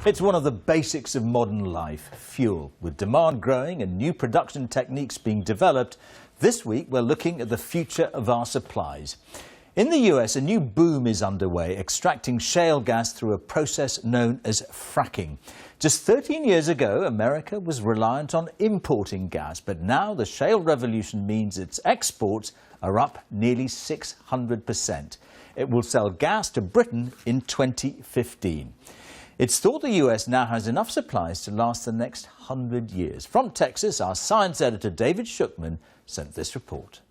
It's one of the basics of modern life, fuel. With demand growing and new production techniques being developed, this week we're looking at the future of our supplies. In the US, a new boom is underway, extracting shale gas through a process known as fracking. Just 13 years ago, America was reliant on importing gas, but now the shale revolution means its exports are up nearly 600%. It will sell gas to Britain in 2015. It's thought the US now has enough supplies to last the next 100 years. From Texas, our science editor David Schuckman sent this report.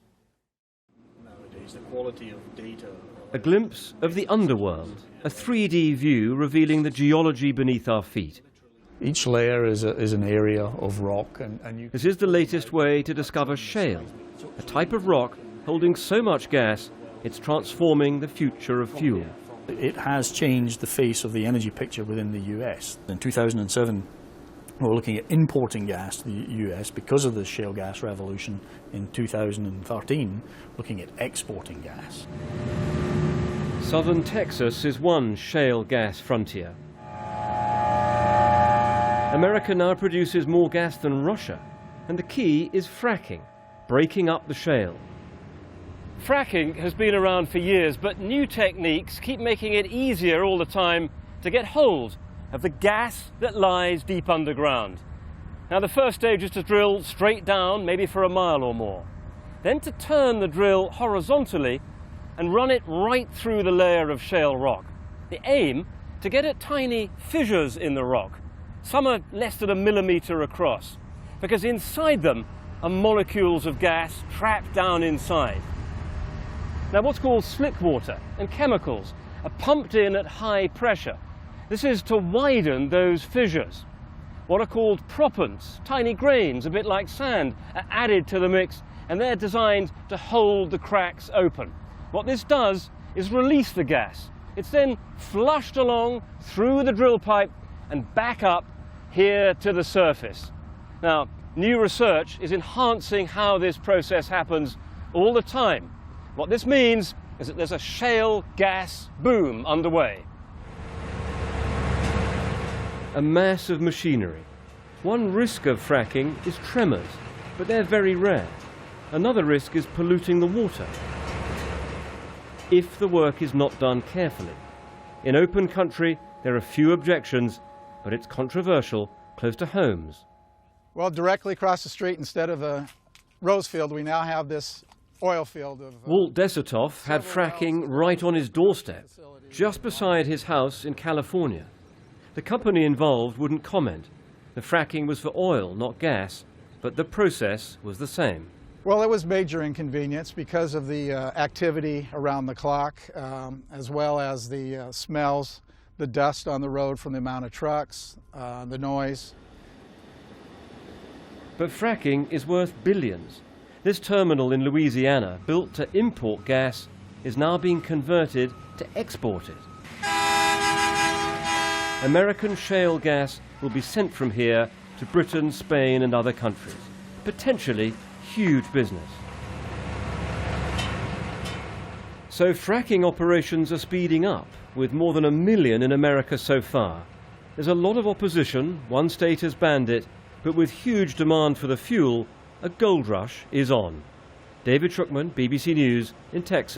Nowadays, the quality of data. A glimpse of the underworld, a 3D view revealing the geology beneath our feet. Each layer is an area of rock. This is the latest way to discover shale, a type of rock holding so much gas it's transforming the future of fuel. It has changed the face of the energy picture within the US. In 2007, we were looking at importing gas to the US because of the shale gas revolution. In 2013, looking at exporting gas. Southern Texas is one shale gas frontier. America now produces more gas than Russia, and the key is fracking, breaking up the shale. Fracking has been around for years, but new techniques keep making it easier all the time to get hold of the gas that lies deep underground. Now, the first stage is to drill straight down, maybe for a mile or more. Then to turn the drill horizontally and run it right through the layer of shale rock. The aim, to get at tiny fissures in the rock. Some are less than a millimetre across, because inside them are molecules of gas trapped down inside. Now, what's called slick water and chemicals are pumped in at high pressure. This is to widen those fissures. What are called proppants, tiny grains, a bit like sand, are added to the mix, and they're designed to hold the cracks open. What this does is release the gas. It's then flushed along through the drill pipe and back up here to the surface. Now, new research is enhancing how this process happens all the time. What this means is that there's a shale gas boom underway. A mass of machinery. One risk of fracking is tremors, but they're very rare. Another risk is polluting the water, if the work is not done carefully. In open country, there are few objections, but it's controversial close to homes. Well, directly across the street, instead of a rose field, we now have this oil field. Walt Desitoff had fracking right on his doorstep, just beside his house in California. The company involved wouldn't comment. The fracking was for oil, not gas, but the process was the same. Well, it was major inconvenience because of the activity around the clock, as well as the smells, the dust on the road from the amount of trucks, the noise. But fracking is worth billions. This terminal in Louisiana, built to import gas, is now being converted to export it. American shale gas will be sent from here to Britain, Spain and other countries. Potentially huge business. So fracking operations are speeding up, with more than 1 million in America so far. There's a lot of opposition, one state has banned it, but with huge demand for the fuel, a gold rush is on. David Schuckman, BBC News in Texas.